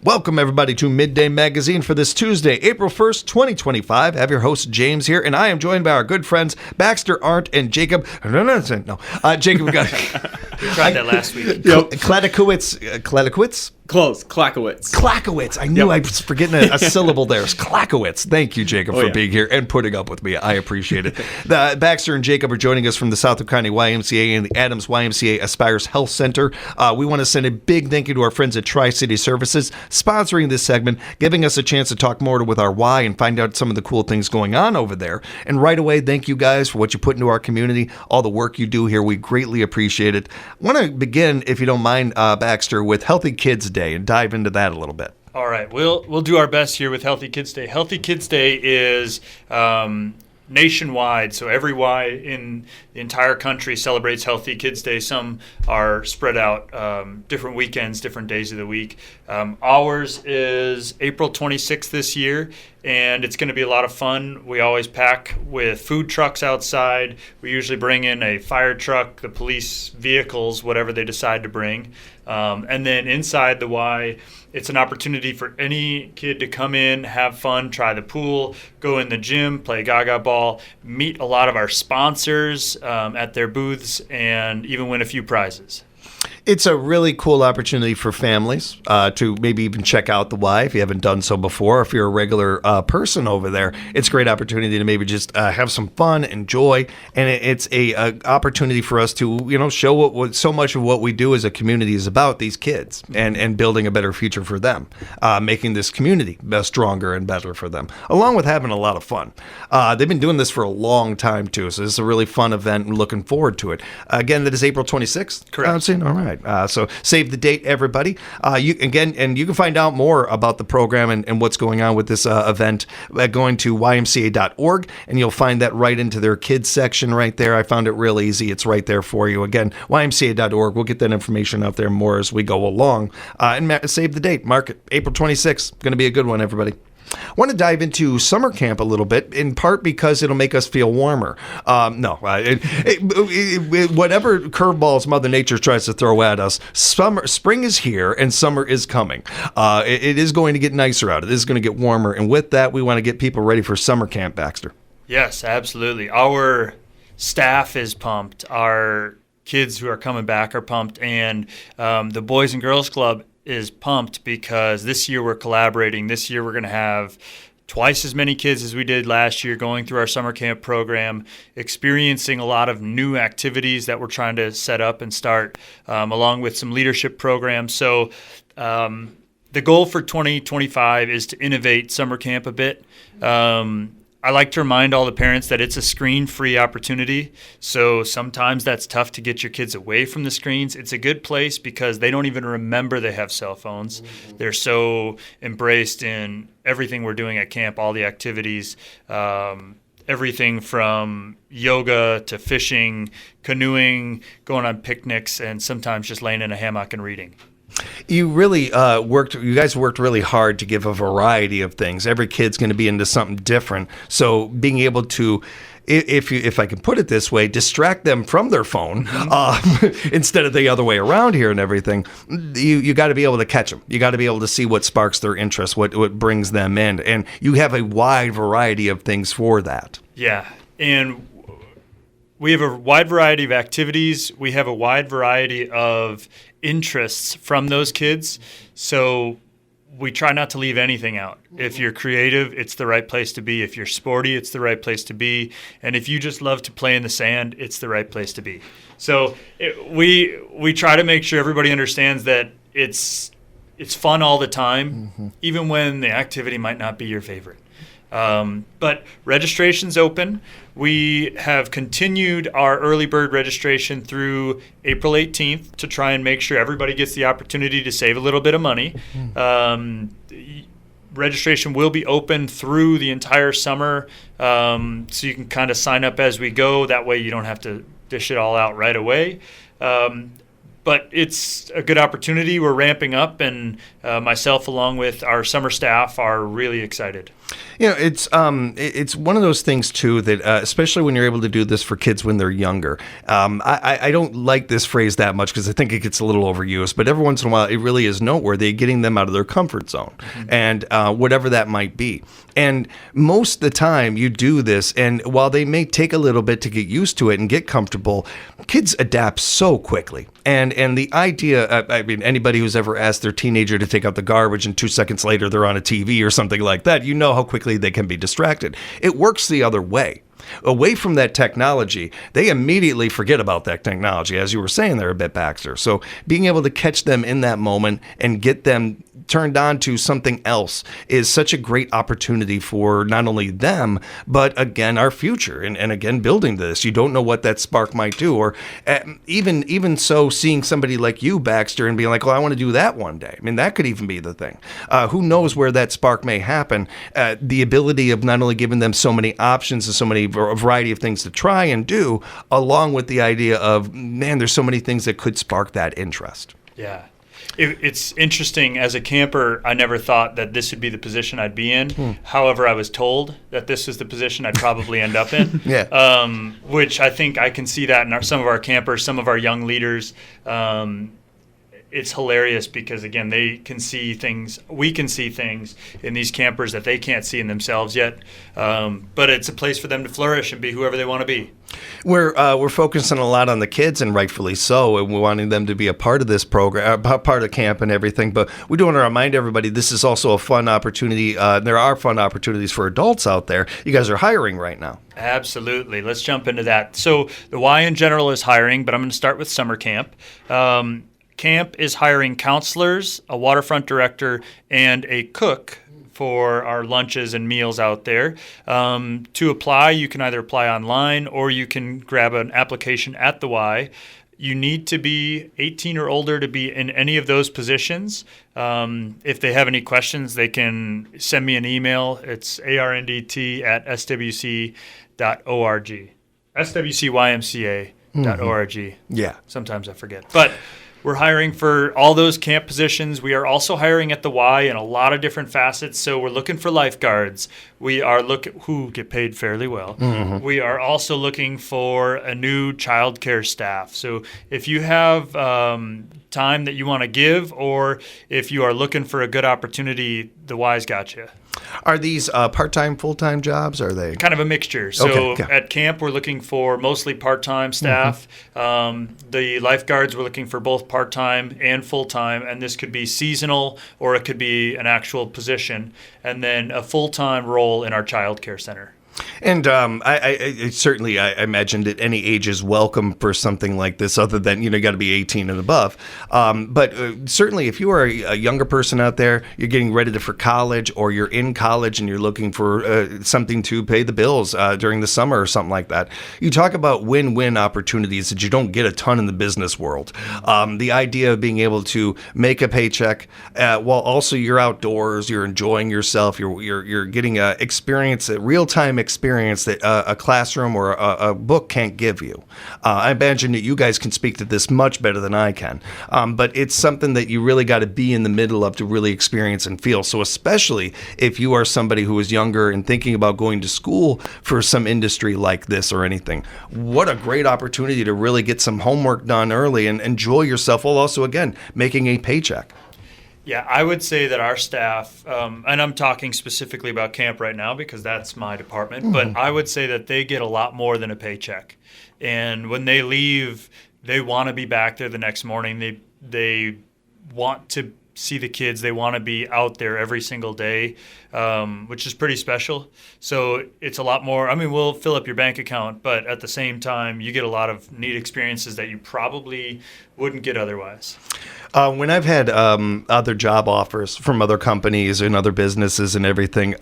Welcome, everybody, to Midday Magazine for this Tuesday, April 1st, 2025. I have your host, James, here, and I am joined by our good friends, Baxter, Arndt, and Jacob. Jacob got... We tried that last week. Kladikowicz? Close. Clackowitz. Clackowitz. I knew I was forgetting a syllable there. It's Clackowitz. Thank you, Jacob, for being here and putting up with me. I appreciate it. Baxter and Jacob are joining us from the Southwick County YMCA and the Adams YMCA Aspires Health Center. We want to send a big thank you to our friends at Tri-City Services, sponsoring this segment, giving us a chance to talk more with our Y and find out some of the cool things going on over there. And right away, thank you guys for what you put into our community, all the work you do here. We greatly appreciate it. I want to begin, if you don't mind, Baxter, with Healthy Kids Day and dive into that a little bit. All right, we'll do our best here with Healthy Kids Day. Healthy Kids Day is nationwide, so every Y in the entire country celebrates Healthy Kids Day. Some are spread out different weekends, different days of the week. Ours is April 26th this year, and it's going to be a lot of fun. We always pack with food trucks outside. We usually bring in a fire truck, the police vehicles, whatever they decide to bring. And then inside the Y, it's an opportunity for any kid to come in, have fun, try the pool, go in the gym, play gaga ball, meet a lot of our sponsors at their booths, and even win a few prizes. It's a really cool opportunity for families to maybe even check out the Y if you haven't done so before. If you're a regular person over there, it's a great opportunity to maybe just have some fun, enjoy, and it's a opportunity for us to show what so much of what we do as a community is about, these kids and building a better future for them, making this community stronger and better for them, along with having a lot of fun. They've been doing this for a long time too, so this is a really fun event and looking forward to it. Again, that is April 26th. Correct. All right. So save the date, everybody. You can find out more about the program and what's going on with this event by going to ymca.org, and you'll find that right into their kids section right there. I found it real easy. It's right there for you. Again, ymca.org. We'll get that information out there more as we go along. And save the date. Mark it. April 26th. Going to be a good one, everybody. I want to dive into summer camp a little bit, in part because it'll make us feel warmer. Whatever curveballs Mother Nature tries to throw at us, spring is here and summer is coming. It is going to get nicer out. It is going to get warmer. And with that, we want to get people ready for summer camp, Baxter. Yes, absolutely. Our staff is pumped. Our kids who are coming back are pumped. And the Boys and Girls Club is pumped because this year we're collaborating. This year we're going to have twice as many kids as we did last year going through our summer camp program, experiencing a lot of new activities that we're trying to set up and start, along with some leadership programs. So the goal for 2025 is to innovate summer camp a bit. I like to remind all the parents that it's a screen-free opportunity, so sometimes that's tough to get your kids away from the screens. It's a good place because they don't even remember they have cell phones. Mm-hmm. They're so embraced in everything we're doing at camp, all the activities, everything from yoga to fishing, canoeing, going on picnics, and sometimes just laying in a hammock and reading. You really you guys worked really hard to give a variety of things. Every kid's going to be into something different. `So being able to, if I can put it this way, distract them from their phone instead of the other way around here and everything, you got to be able to catch them. You got to be able to see what sparks their interest, what brings them in. And you have a wide variety of things for that. Yeah, and we have a wide variety of activities. We have a wide variety of interests from those kids. So we try not to leave anything out. If you're creative, it's the right place to be. If you're sporty, it's the right place to be. And if you just love to play in the sand, it's the right place to be. So we try to make sure everybody understands that it's fun all the time, even when the activity might not be your favorite. But registration's open. We have continued our early bird registration through April 18th to try and make sure everybody gets the opportunity to save a little bit of money. Registration will be open through the entire summer, so you can kind of sign up as we go. That way you don't have to dish it all out right away. But it's a good opportunity. We're ramping up, and myself, along with our summer staff, are really excited. It's one of those things too that especially when you're able to do this for kids when they're younger. I don't like this phrase that much because I think it gets a little overused. But every once in a while, it really is noteworthy, getting them out of their comfort zone, and whatever that might be. And most of the time, you do this, and while they may take a little bit to get used to it and get comfortable, kids adapt so quickly. And the idea, I mean, anybody who's ever asked their teenager to take out the garbage and 2 seconds later they're on a TV or something like that, you know how quickly they can be distracted. It works the other way. Away from that technology, they immediately forget about that technology, as you were saying there a bit, Baxter. So being able to catch them in that moment and get them turned on to something else is such a great opportunity for not only them, but again, our future. And again, building this, you don't know what that spark might do. Or even so, seeing somebody like you, Baxter, and being like, well, I want to do that one day. I mean, that could even be the thing. Who knows where that spark may happen? The ability of not only giving them so many options and so many a variety of things to try and do, along with the idea of, man, there's so many things that could spark that interest. Yeah. It's interesting. As a camper, I never thought that this would be the position I'd be in. However, I was told that this is the position I'd probably end up in. Yeah. Which I think I can see that in some of our campers, some of our young leaders. It's hilarious because, again, they can see things, we can see things in these campers that they can't see in themselves yet. But it's a place for them to flourish and be whoever they want to be. We're focusing a lot on the kids, and rightfully so, and we're wanting them to be a part of this program, part of camp and everything. But we do want to remind everybody this is also a fun opportunity. There are fun opportunities for adults out there. You guys are hiring right now. Absolutely. Let's jump into that. So the Y in general is hiring, but I'm going to start with summer camp. Camp is hiring counselors, a waterfront director, and a cook for our lunches and meals out there. To apply, you can either apply online or you can grab an application at the Y. You need to be 18 or older to be in any of those positions. If they have any questions, they can send me an email. It's arndt@swc.org. swcymca.org. Yeah. Sometimes I forget. But we're hiring for all those camp positions. We are also hiring at the Y in a lot of different facets. So we're looking for lifeguards. We are who get paid fairly well. Mm-hmm. We are also looking for a new childcare staff. So if you have time that you want to give, or if you are looking for a good opportunity, the Y's got you. Are these part-time, full-time jobs? Are they kind of a mixture? So at camp, we're looking for mostly part-time staff. Mm-hmm. The lifeguards, we're looking for both part-time and full-time, and this could be seasonal or it could be an actual position, and then a full-time role in our child care center. And I certainly imagine that any age is welcome for something like this, other than, you got to be 18 and above. But certainly if you are a younger person out there, you're getting ready for college, or you're in college and you're looking for something to pay the bills during the summer or something like that. You talk about win-win opportunities that you don't get a ton in the business world. The idea of being able to make a paycheck while also you're outdoors, you're enjoying yourself, you're getting a real-time experience that a classroom or a book can't give you. I imagine that you guys can speak to this much better than I can, but it's something that you really got to be in the middle of to really experience and feel. So especially if you are somebody who is younger and thinking about going to school for some industry like this or anything, what a great opportunity to really get some homework done early and enjoy yourself while also, again, making a paycheck. Yeah, I would say that our staff, and I'm talking specifically about camp right now because that's my department, but I would say that they get a lot more than a paycheck. And when they leave, they want to be back there the next morning. They want to see the kids. They want to be out there every single day, which is pretty special. So it's a lot more. I mean, we'll fill up your bank account, but at the same time, you get a lot of neat experiences that you probably wouldn't get otherwise. When I've had other job offers from other companies and other businesses and everything,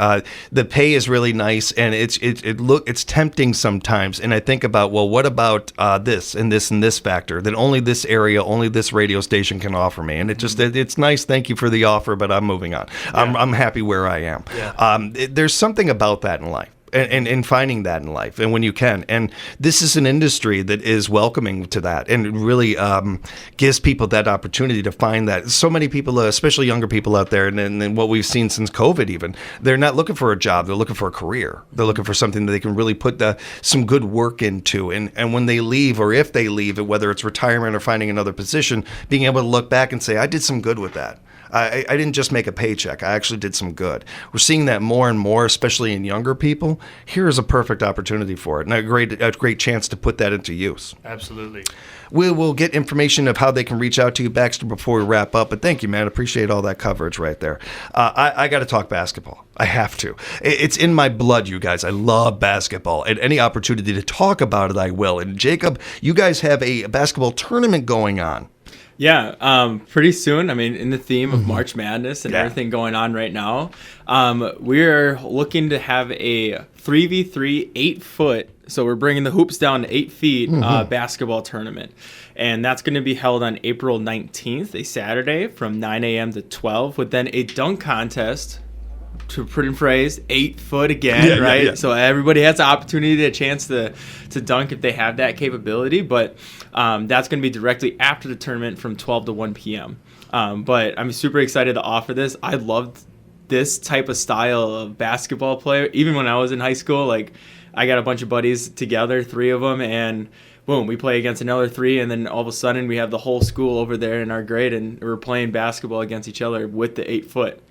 the pay is really nice, and it's tempting sometimes. And I think about, well, what about this and this and this factor that only this area, only this radio station can offer me? And it's nice. Thank you for the offer, but I'm moving on. Yeah. I'm happy where I am. Yeah. There's something about that in life. and finding that in life and when you can. And this is an industry that is welcoming to that and really gives people that opportunity to find that. So many people, especially younger people out there, and what we've seen since COVID even, they're not looking for a job. They're looking for a career. They're looking for something that they can really put some good work into. And when they leave, or if they leave, whether it's retirement or finding another position, being able to look back and say, I did some good with that. I didn't just make a paycheck. I actually did some good. We're seeing that more and more, especially in younger people. Here is a perfect opportunity for it, and a great chance to put that into use. Absolutely. We will get information of how they can reach out to you, Baxter, before we wrap up. But thank you, man. Appreciate all that coverage right there. I got to talk basketball. I have to. It's in my blood, you guys. I love basketball, and any opportunity to talk about it, I will. And Jacob, you guys have a basketball tournament going on. Yeah, pretty soon. I mean, in the theme of March Madness and everything going on right now, we're looking to have a 3v3 8-foot. So we're bringing the hoops down to 8 feet basketball tournament. And that's going to be held on April 19th, a Saturday from 9 a.m. to 12, with then a dunk contest. To put in phrase, 8 foot again, right? Yeah. So everybody has the opportunity, a chance to dunk if they have that capability. But that's going to be directly after the tournament from 12 to 1 p.m. But I'm super excited to offer this. I loved this type of style of basketball player. Even when I was in high school, like I got a bunch of buddies together, 3 of them, and boom, we play against another 3, and then all of a sudden we have the whole school over there in our grade, and we're playing basketball against each other with the 8 foot.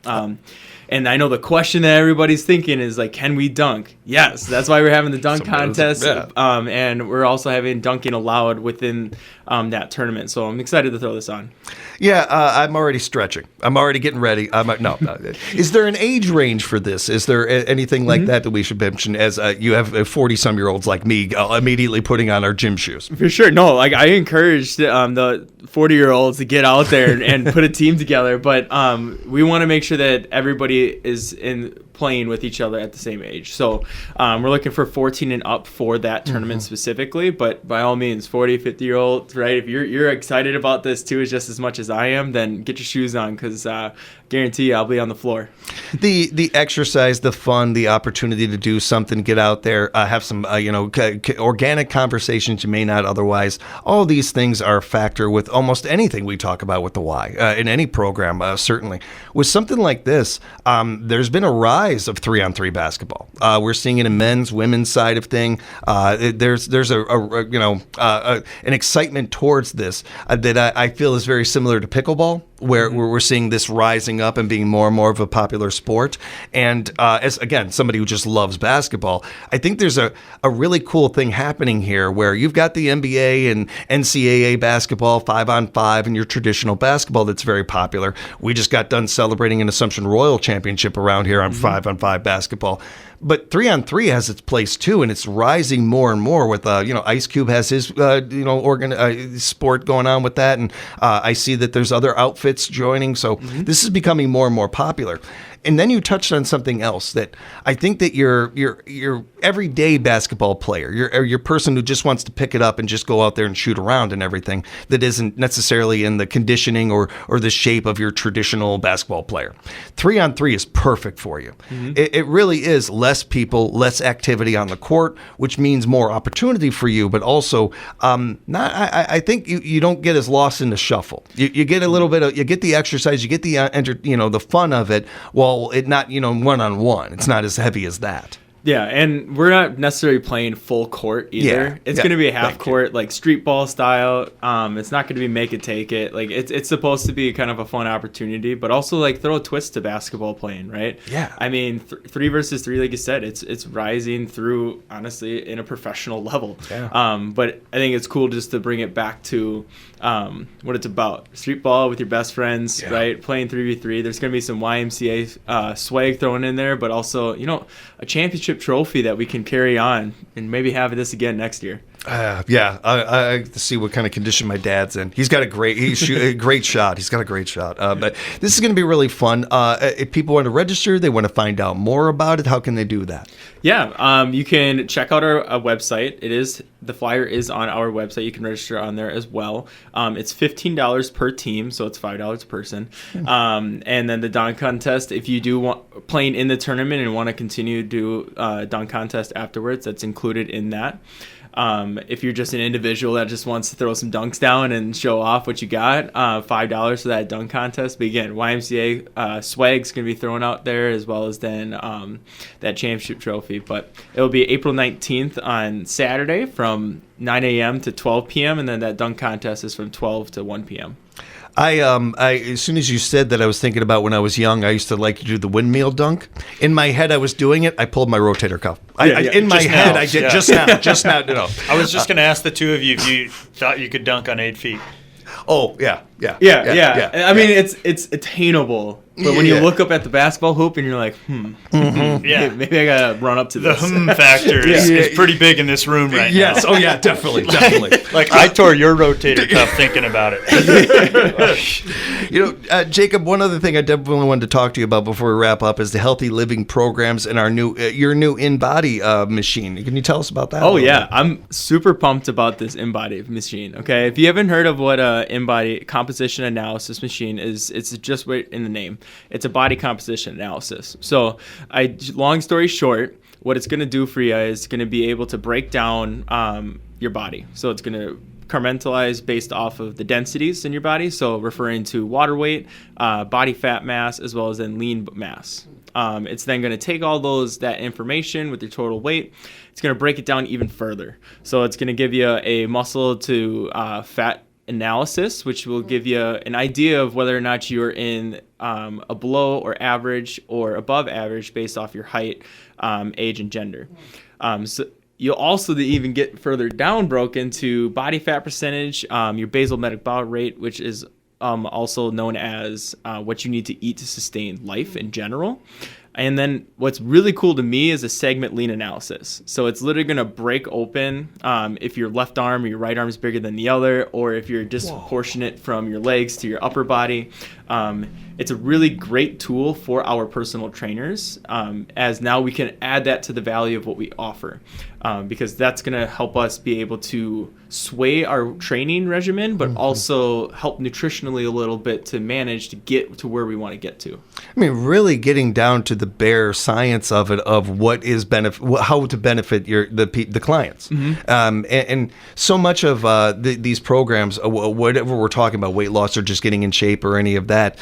And I know the question that everybody's thinking is like, can we dunk? Yes, that's why we're having the dunk contest, and we're also having dunking allowed within that tournament. So I'm excited to throw this on. Yeah, I'm already stretching. I'm already getting ready. No. Is there an age range for this? Is there anything like that we should mention? As you have 40-some-year-olds like me immediately putting on our gym shoes. For sure. No, like I encourage the 40-year-olds to get out there and put a team together. But we want to make sure that everybody is playing with each other at the same age. So we're looking for 14 and up for that tournament specifically. But by all means, 40, 50-year-olds, right? If you're excited about this too, just as much as I am, then get your shoes on, because guarantee you I'll be on the floor. The exercise, the fun, the opportunity to do something, get out there, have some organic conversations you may not otherwise. All these things are a factor with almost anything we talk about with the Y in any program. Certainly, with something like this, there's been a rise of 3-on-3 basketball. We're seeing it in men's, women's side of thing. There's an excitement towards this that I feel is very similar to pickleball, where we're seeing this rising up and being more and more of a popular sport. And as again, somebody who just loves basketball, I think there's a really cool thing happening here where you've got the NBA and NCAA basketball 5-on-5 and your traditional basketball that's very popular. We just got done celebrating an Assumption Royal championship around here on 5-on-5 basketball. But 3-on-3 has its place too, and it's rising more and more. With Ice Cube has his sport going on with that, and I see that there's other outfits joining. So this is becoming more and more popular. And then you touched on something else that I think that your everyday basketball player, your person who just wants to pick it up and just go out there and shoot around and everything, that isn't necessarily in the conditioning or the shape of your traditional basketball player. 3-on-3 is perfect for you. It really is less people, less activity on the court, which means more opportunity for you, but also I think you don't get as lost in the shuffle. You get a little bit of, you get the exercise, you get the the fun of it, while it not one-on-one. It's not as heavy as that. Yeah, and we're not necessarily playing full court either. Yeah, it's going to be a half court, like street ball style. It's not going to be make it, take it. Like it's supposed to be kind of a fun opportunity, but also like throw a twist to basketball playing, right? Yeah. I mean, 3 versus 3, like you said, it's rising through, honestly, in a professional level. Yeah. But I think it's cool just to bring it back to what it's about. Street ball with your best friends, right? Playing 3v3. There's going to be some YMCA swag thrown in there, but also, a championship trophy that we can carry on and maybe have this again next year. I see what kind of condition my dad's in. He's got a great shot. He's got a great shot. But this is going to be really fun. If people want to register, they want to find out more about it, how can they do that? Yeah, you can check out our website. The flyer is on our website. You can register on there as well. It's $15 per team, so it's $5 a person. And then the dunk contest, if you do want playing in the tournament and want to continue to do dunk contest afterwards, that's included in that. If you're just an individual that just wants to throw some dunks down and show off what you got, $5 for that dunk contest. But again, YMCA swag's going to be thrown out there, as well as then that championship trophy. But it'll be April 19th on Saturday from 9 a.m. to 12 p.m. And then that dunk contest is from 12 to 1 p.m. I as soon as you said that, I was thinking about when I was young. I used to like to do the windmill dunk. In my head, I was doing it. I pulled my rotator cuff. In my head, I did just now. You know. I was just going to ask the two of you if you thought you could dunk on 8 feet. Oh yeah. I mean, it's attainable. But when you look up at the basketball hoop and you're like, maybe I gotta run up to this. The factor is pretty big in this room right now. Yes. Oh yeah, definitely. Like I tore your rotator cuff thinking about it. Jacob, one other thing I definitely wanted to talk to you about before we wrap up is the healthy living programs and your new InBody machine. Can you tell us about that? Oh yeah, I'm super pumped about this InBody machine. Okay, if you haven't heard of what InBody composition analysis machine is, it's just right in the name. It's a body composition analysis. So, long story short, what it's going to do for you is going to be able to break down your body. So it's going to compartmentalize based off of the densities in your body. So referring to water weight, body fat mass, as well as then lean mass. It's then going to take all that information with your total weight. It's going to break it down even further. So it's going to give you a muscle to fat analysis, which will give you an idea of whether or not you're in a below or average or above average based off your height, age, and gender. So you'll also even get further down broken to body fat percentage, your basal metabolic rate, which is also known as what you need to eat to sustain life in general. And then what's really cool to me is a segment lean analysis. So it's literally going to break open if your left arm or your right arm is bigger than the other, or if you're disproportionate from your legs to your upper body. It's a really great tool for our personal trainers, as now we can add that to the value of what we offer, because that's going to help us be able to sway our training regimen, but also help nutritionally a little bit to manage to get to where we want to get to. I mean, really getting down to the bare science of it, of what is how to benefit the clients. And so much of these programs, whatever we're talking about, weight loss or just getting in shape or any of that,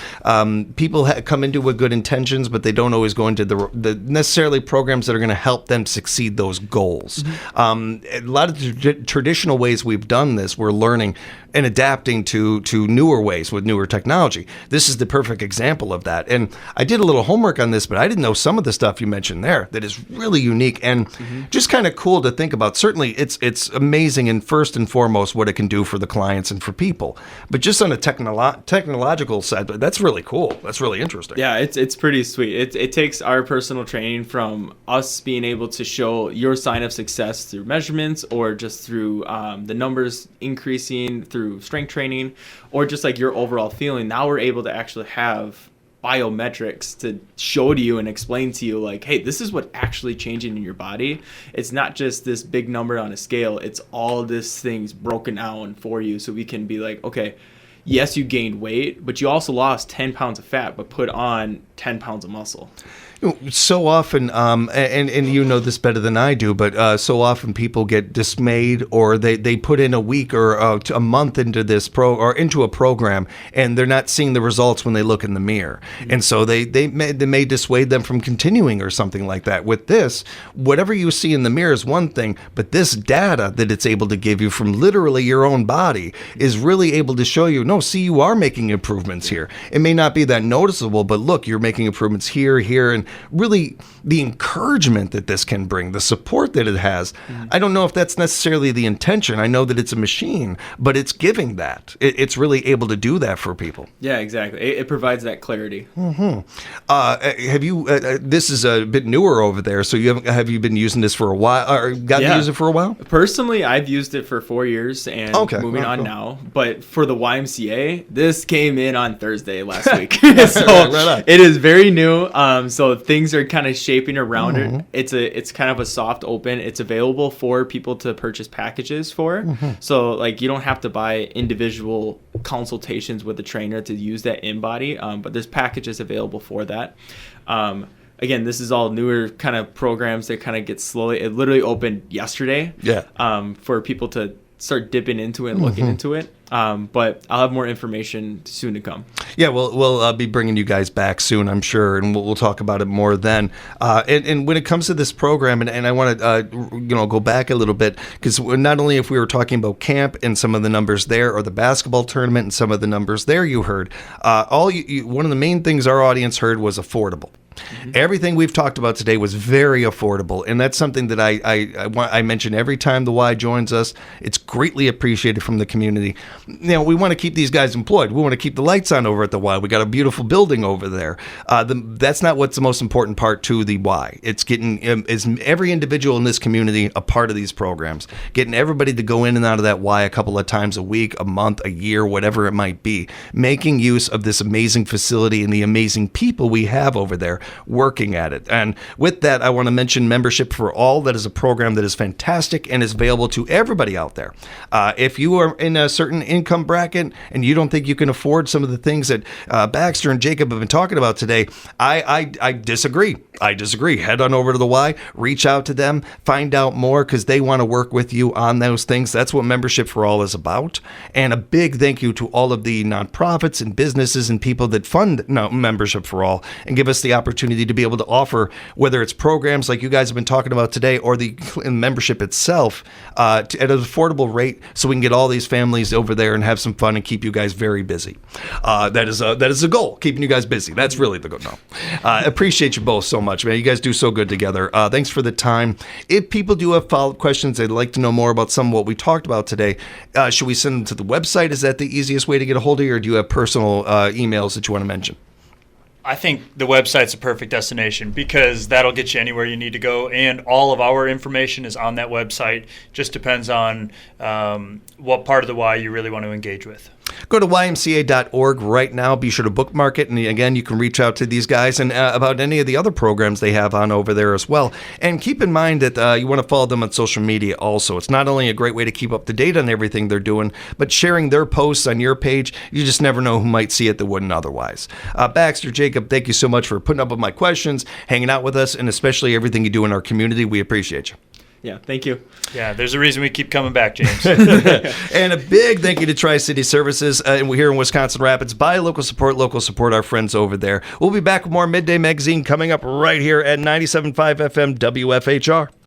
people come into with good intentions, but they don't always go into the necessarily programs that are going to help them succeed those goals. A lot of traditional ways we've done this, we're learning and adapting to newer ways with newer technology. This is the perfect example of that. And I did a little homework on this, but I didn't know some of the stuff you mentioned there that is really unique and just kind of cool to think about. Certainly, it's amazing, and first and foremost, what it can do for the clients and for people. But just on a technological side, that's really cool. That's really interesting. Yeah, it's pretty sweet. It takes our personal training from us being able to show your sign of success through measurements, or just through the numbers increasing through strength training, or just like your overall feeling. Now we're able to actually have biometrics to show to you and explain to you, like, hey, this is what actually changing in your body. It's not just this big number on a scale. It's all this things broken down for you, so we can be like, okay, yes, you gained weight, but you also lost 10 pounds of fat, but put on 10 pounds of muscle. So often, and you know this better than I do, but so often people get dismayed, or they put in a week or a month into this into a program, and they're not seeing the results when they look in the mirror, and so they may dissuade them from continuing or something like that. With this, whatever you see in the mirror is one thing, but this data that it's able to give you from literally your own body is really able to show you, no, see, you are making improvements here. It may not be that noticeable, but look, you're making improvements here, and really the encouragement that this can bring, the support that it has. I don't know if that's necessarily the intention. I know that it's a machine, but it's giving that. It's really able to do that for people. Yeah, exactly. It provides that clarity. Have you? This is a bit newer over there, so have you been using this for a while, or gotten to use it for a while? Personally, I've used it for 4 years and moving on now. But for the YMCA, this came in on Thursday last week, so it is very new. So things are kind of shaping around it. It's kind of a soft open. It's available for people to purchase packages for. So like you don't have to buy individual consultations with a trainer to use that in-body, but there's packages available for that. Again, this is all newer kind of programs that kind of get slowly. It literally opened yesterday. For people to start dipping into it and looking into it. But I'll have more information soon to come. Yeah, we'll be bringing you guys back soon, I'm sure, and we'll talk about it more then. And when it comes to this program, and I want to go back a little bit, because not only if we were talking about camp and some of the numbers there, or the basketball tournament and some of the numbers there you heard, one of the main things our audience heard was affordable. Everything we've talked about today was very affordable, and that's something that I mention every time the Y joins us. It's greatly appreciated from the community. We want to keep these guys employed. We want to keep the lights on over at the Y. We got a beautiful building over there. That's not what's the most important part to the Y. It's getting every individual in this community a part of these programs, getting everybody to go in and out of that Y a couple of times a week, a month, a year, whatever it might be, making use of this amazing facility and the amazing people we have over there working at it. And with that, I want to mention Membership for All. That is a program that is fantastic and is available to everybody out there. If you are in a certain income bracket and you don't think you can afford some of the things that Baxter and Jacob have been talking about today, I disagree. I disagree. Head on over to the Y, reach out to them, find out more, because they want to work with you on those things. That's what Membership for All is about. And a big thank you to all of the nonprofits and businesses and people that fund Membership for All and give us the opportunity to be able to offer, whether it's programs like you guys have been talking about today or the membership itself, at an affordable rate, so we can get all these families over there and have some fun and keep you guys very busy. That is a goal, keeping you guys busy. That's really the goal. Appreciate you both so much, man. You guys do so good together. Thanks for the time. If people do have follow-up questions, they'd like to know more about some of what we talked about today, should we send them to the website? Is that the easiest way to get a hold of you, or do you have personal emails that you want to mention? I think the website's a perfect destination, because that'll get you anywhere you need to go, and all of our information is on that website. Just depends on what part of the Y you really want to engage with. Go to ymca.org right now. Be sure to bookmark it. And again, you can reach out to these guys and about any of the other programs they have on over there as well. And keep in mind that you want to follow them on social media also. It's not only a great way to keep up to date on everything they're doing, but sharing their posts on your page. You just never know who might see it that wouldn't otherwise. Baxter, Jacob, thank you so much for putting up with my questions, hanging out with us, and especially everything you do in our community. We appreciate you. Yeah, thank you. Yeah, there's a reason we keep coming back, James. And a big thank you to Tri-City Services here in Wisconsin Rapids. Buy local, support our friends over there. We'll be back with more Midday Magazine coming up right here at 97.5 FM WFHR.